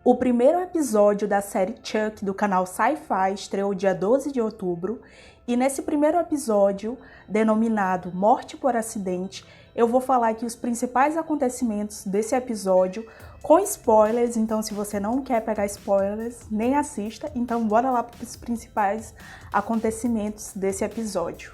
O primeiro episódio da série Chuck do canal Sci-Fi estreou dia 12 de outubro e nesse primeiro episódio, denominado Morte por Acidente, eu vou falar aqui os principais acontecimentos desse episódio com spoilers, então se você não quer pegar spoilers, nem assista, então bora lá para os principais acontecimentos desse episódio.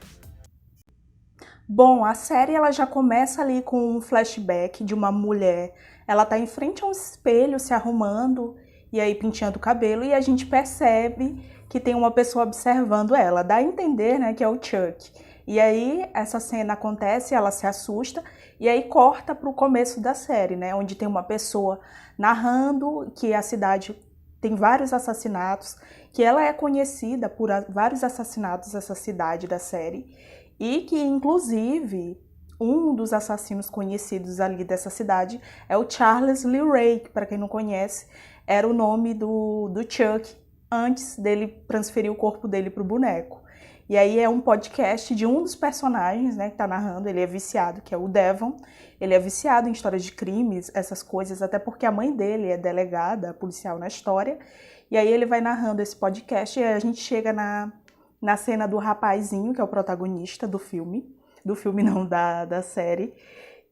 Bom, a série ela já começa ali com um flashback de uma mulher. Ela tá em frente a um espelho se arrumando e aí penteando o cabelo e a gente percebe que tem uma pessoa observando ela. Dá a entender, né, que é o Chuck. E aí essa cena acontece, ela se assusta e aí corta pro começo da série, né, onde tem uma pessoa narrando que a cidade tem vários assassinatos, que ela é conhecida por vários assassinatos essa cidade da série. E que, inclusive, um dos assassinos conhecidos ali dessa cidade é o Charles Lee Ray, que, para quem não conhece, era o nome do Chuck antes dele transferir o corpo dele para o boneco. E aí é um podcast de um dos personagens, né, que tá narrando, ele é viciado, que é o Devon. Ele é viciado em histórias de crimes, essas coisas, até porque a mãe dele é delegada, policial na história. E aí ele vai narrando esse podcast e a gente chega na cena do rapazinho, que é o protagonista do filme não, da série,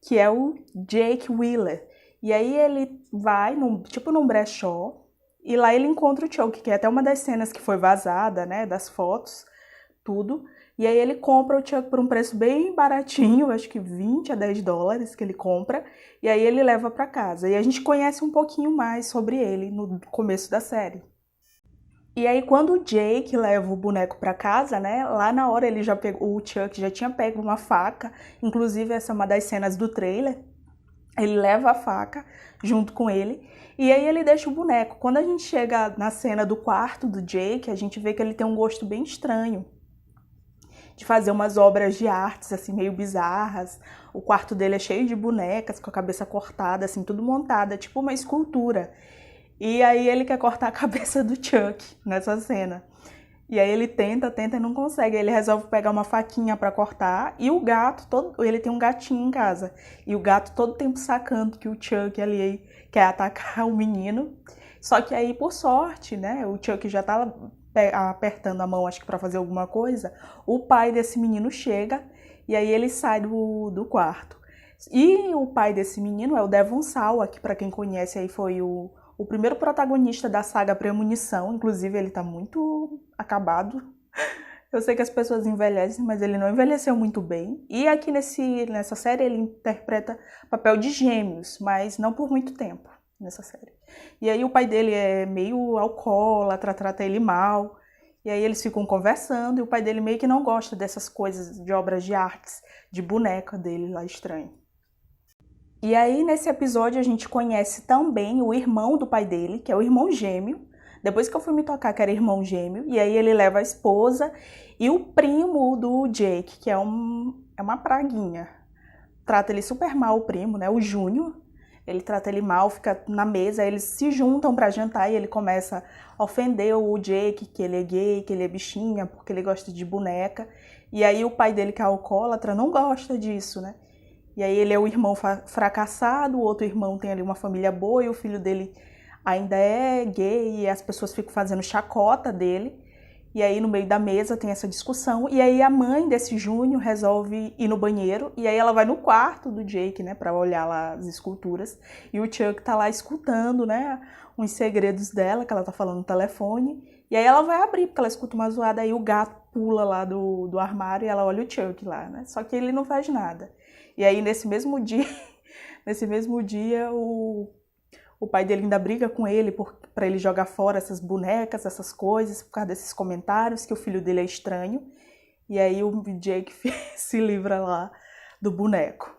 que é o Jake Wheeler. E aí ele vai, num brechó, e lá ele encontra o Chuck, que é até uma das cenas que foi vazada, né, das fotos, tudo. E aí ele compra o Chuck por um preço bem baratinho, acho que 20 a 10 dólares que ele compra, e aí ele leva para casa. E a gente conhece um pouquinho mais sobre ele no começo da série. E aí, quando o Jake leva o boneco pra casa, né, lá na hora ele já pegou, o Chuck já tinha pego uma faca, inclusive essa é uma das cenas do trailer, ele leva a faca junto com ele, e aí ele deixa o boneco. Quando a gente chega na cena do quarto do Jake, a gente vê que ele tem um gosto bem estranho, de fazer umas obras de artes, assim, meio bizarras. O quarto dele é cheio de bonecas, com a cabeça cortada, assim, tudo montada, tipo uma escultura. E aí ele quer cortar a cabeça do Chuck nessa cena. E aí ele tenta e não consegue. Aí ele resolve pegar uma faquinha pra cortar. E o gato, ele tem um gatinho em casa. E o gato todo tempo sacando que o Chuck ali quer atacar o menino. Só que aí, por sorte, né, o Chuck já tá apertando a mão, acho que pra fazer alguma coisa. O pai desse menino chega e aí ele sai do quarto. E o pai desse menino é o Devon Sawa, que pra quem conhece aí foi o primeiro protagonista da saga Premonição, inclusive ele tá muito acabado. Eu sei que as pessoas envelhecem, mas ele não envelheceu muito bem. E aqui nessa série ele interpreta papel de gêmeos, mas não por muito tempo nessa série. E aí o pai dele é meio alcoólatra, trata ele mal. E aí eles ficam conversando e o pai dele meio que não gosta dessas coisas de obras de artes, de boneca dele lá estranho. E aí, nesse episódio, a gente conhece também o irmão do pai dele, que é o irmão gêmeo. Depois que eu fui me tocar que era irmão gêmeo. E aí ele leva a esposa e o primo do Jake, que é uma praguinha. Trata ele super mal, o primo, né? O Júnior. Ele trata ele mal, fica na mesa, eles se juntam pra jantar e ele começa a ofender o Jake, que ele é gay, que ele é bichinha, porque ele gosta de boneca. E aí o pai dele, que é alcoólatra, não gosta disso, né? E aí ele é o irmão fracassado, o outro irmão tem ali uma família boa e o filho dele ainda é gay e as pessoas ficam fazendo chacota dele. E aí no meio da mesa tem essa discussão e aí a mãe desse Júnior resolve ir no banheiro e aí ela vai no quarto do Jake, né, pra olhar lá as esculturas. E o Chuck tá lá escutando, né, uns segredos dela que ela tá falando no telefone. E aí ela vai abrir porque ela escuta uma zoada, aí o gato pula lá do armário e ela olha o Chuck lá, né, só que ele não faz nada. E aí, nesse mesmo dia, o pai dele ainda briga com ele para ele jogar fora essas bonecas, essas coisas, por causa desses comentários, que o filho dele é estranho. E aí o Jake se livra lá do boneco.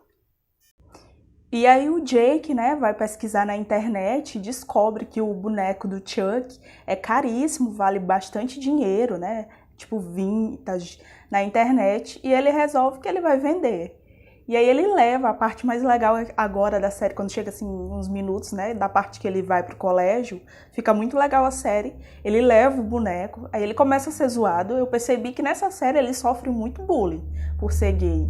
E aí o Jake, né, vai pesquisar na internet e descobre que o boneco do Chuck é caríssimo, vale bastante dinheiro, né, tipo vintage, na internet. E ele resolve que ele vai vender. E aí ele leva, a parte mais legal agora da série, quando chega assim uns minutos, né, da parte que ele vai pro colégio, fica muito legal a série, ele leva o boneco, aí ele começa a ser zoado. Eu percebi que nessa série ele sofre muito bullying por ser gay,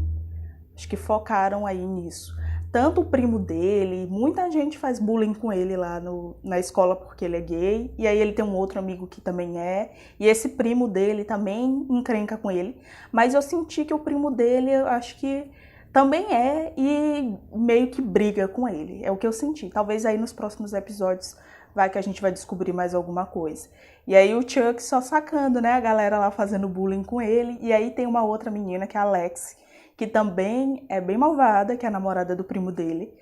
acho que focaram aí nisso. tanto o primo dele, muita gente faz bullying com ele lá na escola porque ele é gay, e aí ele tem um outro amigo que também é, e esse primo dele também encrenca com ele, mas eu senti que o primo dele, eu acho que também é, e meio que briga com ele, é o que eu senti. Talvez aí nos próximos episódios vai que a gente vai descobrir mais alguma coisa. E aí o Chuck só sacando, né, a galera lá fazendo bullying com ele, e aí tem uma outra menina que é a Alex, que também é bem malvada, que é a namorada do primo dele.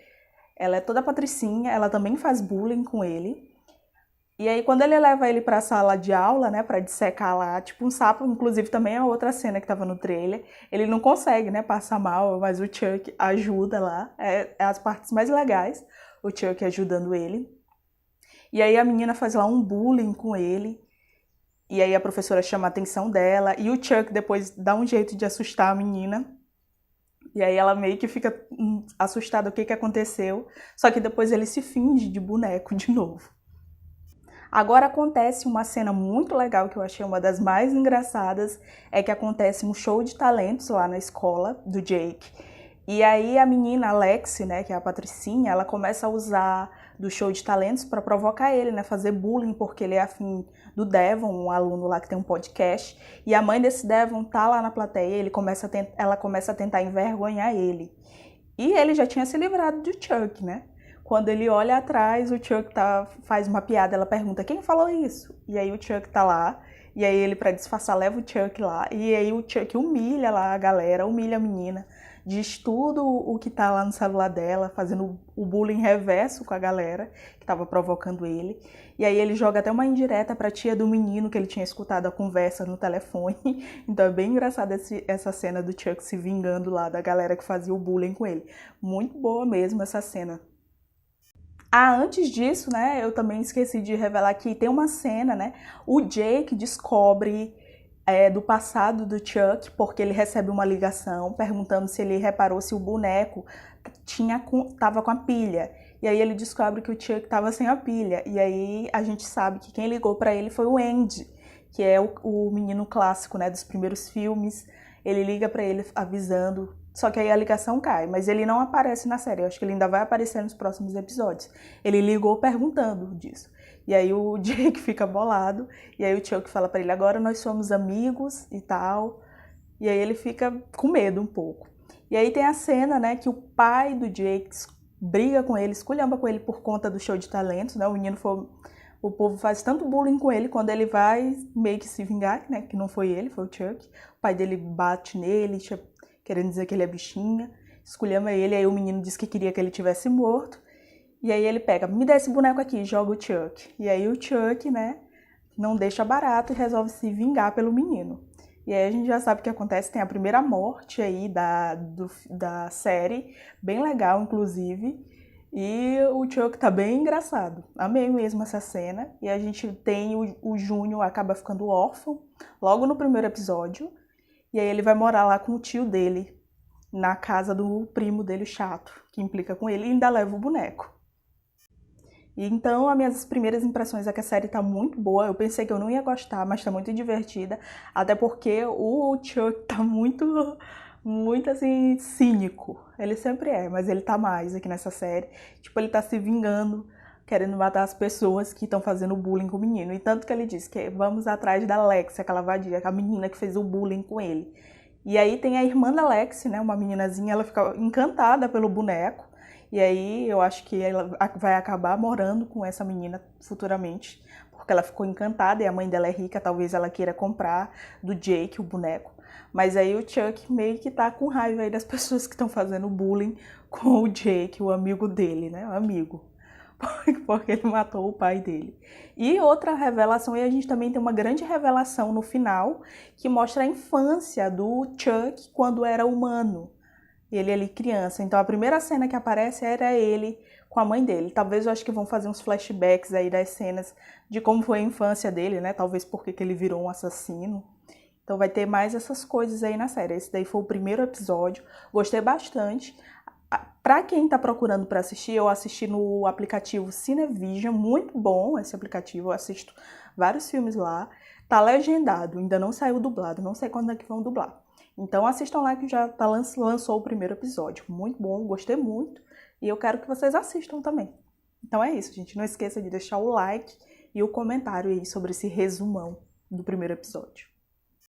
Ela é toda patricinha, ela também faz bullying com ele. E aí quando ele leva ele pra sala de aula, né, pra dissecar lá, tipo um sapo, inclusive também é outra cena que tava no trailer, ele não consegue, né, passar mal, mas o Chuck ajuda lá, é as partes mais legais, o Chuck ajudando ele. E aí a menina faz lá um bullying com ele, e aí a professora chama a atenção dela, e o Chuck depois dá um jeito de assustar a menina, e aí ela meio que fica assustada o que aconteceu, só que depois ele se finge de boneco de novo. Agora acontece uma cena muito legal que eu achei uma das mais engraçadas, é que acontece um show de talentos lá na escola do Jake. E aí a menina Alex, né, que é a patricinha, ela começa a usar do show de talentos para provocar ele, né, fazer bullying, porque ele é afim do Devon, um aluno lá que tem um podcast, e a mãe desse Devon tá lá na plateia, ela começa a tentar envergonhar ele. E ele já tinha se livrado do Chuck, né? Quando ele olha atrás, o Chuck faz uma piada, ela pergunta, quem falou isso? E aí o Chuck tá lá, e aí ele, pra disfarçar, leva o Chuck lá, e aí o Chuck humilha lá a galera, humilha a menina, diz tudo o que tá lá no celular dela, fazendo o bullying reverso com a galera que tava provocando ele. E aí ele joga até uma indireta pra tia do menino, que ele tinha escutado a conversa no telefone. Então é bem engraçada essa cena do Chuck se vingando lá da galera que fazia o bullying com ele. Muito boa mesmo essa cena. Ah, antes disso, né, eu também esqueci de revelar que tem uma cena, né, o Jake descobre do passado do Chuck, porque ele recebe uma ligação perguntando se ele reparou se o boneco tava com a pilha. E aí ele descobre que o Chuck tava sem a pilha. E aí a gente sabe que quem ligou para ele foi o Andy, que é o menino clássico, né, dos primeiros filmes. Ele liga para ele avisando, só que aí a ligação cai, mas ele não aparece na série. Eu acho que ele ainda vai aparecer nos próximos episódios. Ele ligou perguntando disso. E aí o Jake fica bolado, e aí o Chuck fala pra ele, agora nós somos amigos e tal. E aí ele fica com medo um pouco. E aí tem a cena, né, que o pai do Jake briga com ele, esculhamba com ele por conta do show de talentos, né? O povo faz tanto bullying com ele, quando ele vai meio que se vingar, né, que não foi ele, foi o Chuck. O pai dele bate nele, querendo dizer que ele é bichinha, esculhamba ele, aí o menino diz que queria que ele tivesse morto. E aí ele pega, me dá esse boneco aqui, joga o Chuck. E aí o Chuck, né, não deixa barato e resolve se vingar pelo menino. E aí a gente já sabe o que acontece, tem a primeira morte aí da série, bem legal inclusive. E o Chuck tá bem engraçado. Amei mesmo essa cena. E a gente tem o Júnior acaba ficando órfão, logo no primeiro episódio. E aí ele vai morar lá com o tio dele, na casa do primo dele chato, que implica com ele, e ainda leva o boneco. E então, as minhas primeiras impressões é que a série tá muito boa. Eu pensei que eu não ia gostar, mas tá muito divertida. Até porque o Chuck tá muito assim, cínico. Ele sempre é, mas ele tá mais aqui nessa série. Tipo, ele tá se vingando, querendo matar as pessoas que estão fazendo bullying com o menino. E tanto que ele diz que vamos atrás da Alexia, aquela vadia, a menina que fez o bullying com ele. E aí tem a irmã da Alexia, né, uma meninazinha, ela fica encantada pelo boneco. E aí eu acho que ela vai acabar morando com essa menina futuramente, porque ela ficou encantada e a mãe dela é rica, talvez ela queira comprar do Jake o boneco. Mas aí o Chuck meio que tá com raiva aí das pessoas que estão fazendo bullying com o Jake, o amigo dele, né? O amigo. Porque ele matou o pai dele. E outra revelação, e a gente também tem uma grande revelação no final, que mostra a infância do Chuck quando era humano. Ele ali criança. Então a primeira cena que aparece era ele com a mãe dele. Talvez eu acho que vão fazer uns flashbacks aí das cenas de como foi a infância dele, né? Talvez porque que ele virou um assassino. Então vai ter mais essas coisas aí na série. Esse daí foi o primeiro episódio. Gostei bastante. Pra quem tá procurando pra assistir, eu assisti no aplicativo Cinevision. Muito bom esse aplicativo. Eu assisto vários filmes lá. Tá legendado, ainda não saiu dublado. Não sei quando é que vão dublar. Então assistam lá que já lançou o primeiro episódio. Muito bom, gostei muito. e eu quero que vocês assistam também. Então é isso, gente. Não esqueça de deixar o like e o comentário aí sobre esse resumão do primeiro episódio.